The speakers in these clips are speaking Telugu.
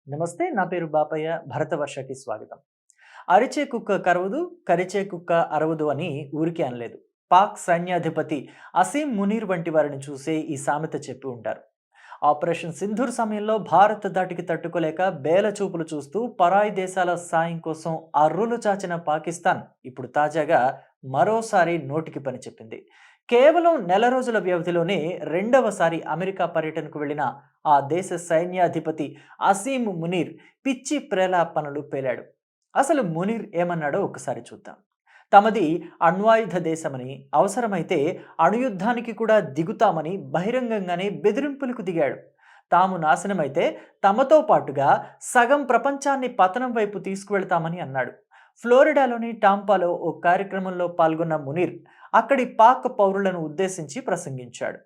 నమస్తే. నా పేరు బాపయ్య. భరతవర్షకి స్వాగతం. అరిచే కుక్క కరవదు, కరిచే కుక్క అరవదు అని ఊరికే అనలేదు. పాక్ సైన్యాధిపతి అసీం మునీర్ వంటి వారిని చూసే ఈ సామెత చెప్పి ఉంటారు. ఆపరేషన్ సింధూర్ సమయంలో భారత్ దాటికి తట్టుకోలేక బేల చూపులు చూస్తూ పరాయి దేశాల సాయం కోసం అర్రులు చాచిన పాకిస్తాన్ ఇప్పుడు తాజాగా మరోసారి నోటికి పని చెప్పింది. కేవలం నెల రోజుల వ్యవధిలోనే రెండవసారి అమెరికా పర్యటనకు వెళ్లిన ఆ దేశ సైన్యాధిపతి అసీం మునీర్ పిచ్చి ప్రేలాపనలు పేలాడు. అసలు మునీర్ ఏమన్నాడో ఒకసారి చూద్దాం. తమది అణ్వాయుధ దేశమని, అవసరమైతే అణుయుద్ధానికి కూడా దిగుతామని బహిరంగంగానే బెదిరింపులకు దిగాడు. తాము నాశనమైతే తమతో పాటుగా సగం ప్రపంచాన్ని పతనం వైపు తీసుకువెళ్తామని అన్నాడు. ఫ్లోరిడాలోని టాంపాలో ఓ కార్యక్రమంలో పాల్గొన్న మునీర్ అక్కడి పాక్ పౌరులను ఉద్దేశించి ప్రసంగించాడు.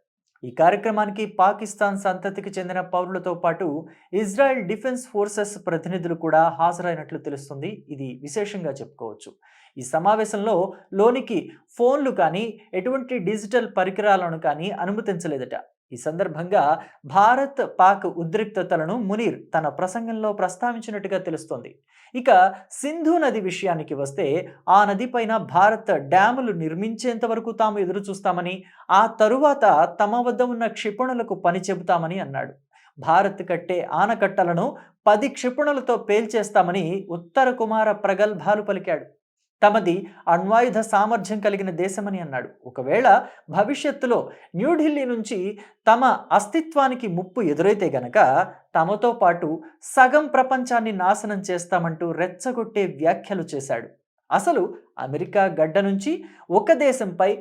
ఈ కార్యక్రమానికి పాకిస్తాన్ సంతతికి చెందిన పౌరులతో పాటు ఇజ్రాయెల్ డిఫెన్స్ ఫోర్సెస్ ప్రతినిధులు కూడా హాజరైనట్లు తెలుస్తుంది. ఇది విశేషంగా చెప్పుకోవచ్చు. ఈ సమావేశంలో లోనికి ఫోన్లు కానీ ఎటువంటి డిజిటల్ పరికరాలను కానీ అనుమతించలేదట. ఈ సందర్భంగా భారత్ పాక్ ఉద్రిక్తతలను మునీర్ తన ప్రసంగంలో ప్రస్తావించినట్టుగా తెలుస్తోంది. ఇక సింధు నది విషయానికి వస్తే ఆ నదిపైన భారత్ డ్యాములు నిర్మించేంత వరకు తాము ఎదురు చూస్తామని, ఆ తరువాత తమ వద్ద ఉన్న క్షిపణులకు పని చెబుతామని అన్నాడు. భారత్ కట్టే ఆనకట్టలను 10 క్షిపణులతో పేల్చేస్తామని ఉత్తర కుమార ప్రగల్భాలు పలికాడు. తమది అణ్వాయుధ సామర్థ్యం కలిగిన దేశమని అన్నాడు. ఒకవేళ భవిష్యత్తులో న్యూఢిల్లీ నుంచి తమ అస్తిత్వానికి ముప్పు ఎదురైతే గనక తమతో పాటు సగం ప్రపంచాన్ని నాశనం చేస్తామంటూ రెచ్చగొట్టే వ్యాఖ్యలు చేశాడు. అసలు అమెరికా గడ్డ నుంచి ఒక దేశంపై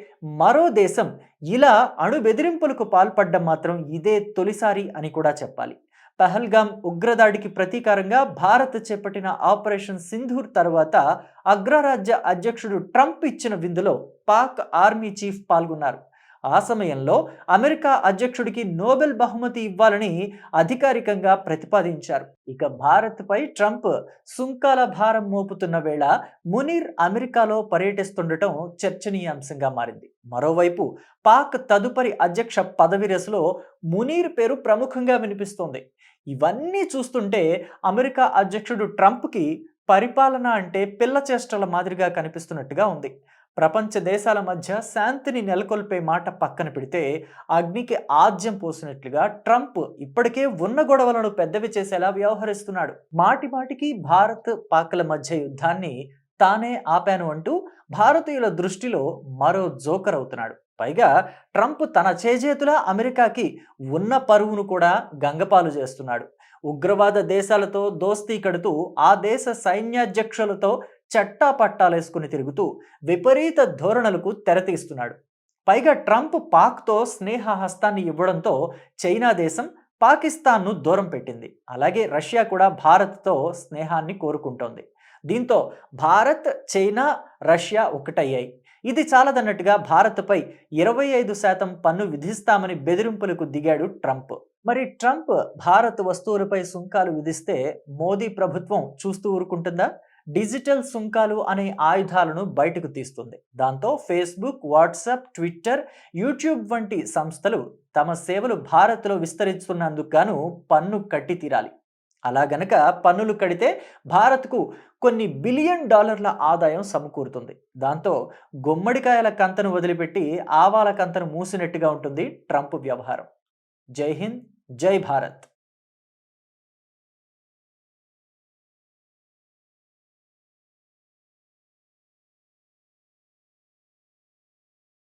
మరో దేశం ఇలా అణు బెదిరింపులకు పాల్పడ్డం మాత్రం ఇదే తొలిసారి అని కూడా చెప్పాలి. పహల్గామ్ ఉగ్రదాడికి ప్రతీకారంగా భారత్ చేపట్టిన ఆపరేషన్ సింధూర్ తర్వాత అగ్రరాజ్య అధ్యక్షుడు ట్రంప్ ఇచ్చిన విందులో పాక్ ఆర్మీ చీఫ్ పాల్గొన్నారు. ఆ సమయంలో అమెరికా అధ్యక్షుడికి నోబెల్ బహుమతి ఇవ్వాలని అధికారికంగా ప్రతిపాదించారు. ఇక భారత్పై ట్రంప్ సుంకాల భారం మోపుతున్న వేళ మునీర్ అమెరికాలో పర్యటిస్తుండటం చర్చనీయాంశంగా మారింది. మరోవైపు పాక్ తదుపరి అధ్యక్ష పదవి రేసులో మునీర్ పేరు ప్రముఖంగా వినిపిస్తోంది. ఇవన్నీ చూస్తుంటే అమెరికా అధ్యక్షుడు ట్రంప్కి పరిపాలన అంటే పిల్ల చేష్టల మాదిరిగా కనిపిస్తున్నట్టుగా ఉంది. ప్రపంచ దేశాల మధ్య శాంతిని నెలకొల్పే మాట పక్కన పెడితే అగ్నికి ఆజ్యం పోసినట్లుగా ట్రంప్ ఇప్పటికే ఉన్న గొడవలను పెద్దవి చేసేలా వ్యవహరిస్తున్నాడు. మాటి మాటికి భారత్ పాక్ల మధ్య యుద్ధాన్ని తానే ఆపాను అంటూ భారతీయుల దృష్టిలో మరో జోకర్ అవుతున్నాడు. పైగా ట్రంప్ తన చేజేతులా అమెరికాకి ఉన్న పరువును కూడా గంగపాలు చేస్తున్నాడు. ఉగ్రవాద దేశాలతో దోస్తీ కడుతూ ఆ దేశ సైన్యాధ్యక్షులతో చట్టా పట్టాలేసుకుని తిరుగుతూ విపరీత ధోరణులకు తెరతీస్తున్నాడు. పైగా ట్రంప్ పాక్తో స్నేహ హస్తాన్ని ఇవ్వడంతో చైనా దేశం పాకిస్తాన్ను దూరం పెట్టింది. అలాగే రష్యా కూడా భారత్తో స్నేహాన్ని కోరుకుంటోంది. దీంతో భారత్, చైనా, రష్యా ఒకటయ్యాయి. ఇది చాలదన్నట్టుగా భారత్పై 25% పన్ను విధిస్తామని బెదిరింపులకు దిగాడు ట్రంప్. మరి ట్రంప్ భారత్ వస్తువులపై సుంకాలు విధిస్తే మోదీ ప్రభుత్వం చూస్తూ ఊరుకుంటుందా? డిజిటల్ సుంకాలు అనే ఆయుధాలను బయటకు తీస్తుంది. దాంతో ఫేస్బుక్, వాట్సాప్, ట్విట్టర్, యూట్యూబ్ వంటి సంస్థలు తమ సేవలు భారత్లో విస్తరిస్తున్నందుకు గాను పన్ను కట్టి తీరాలి. అలా గనక పన్నులు కడితే భారత్కు కొన్ని బిలియన్ డాలర్ల ఆదాయం సమకూరుతుంది. దాంతో గుమ్మడికాయల కంతను వదిలిపెట్టి ఆవాల కంతను మూసినట్టుగా ఉంటుంది ట్రంప్ వ్యవహారం. జై హింద్, జై భారత్.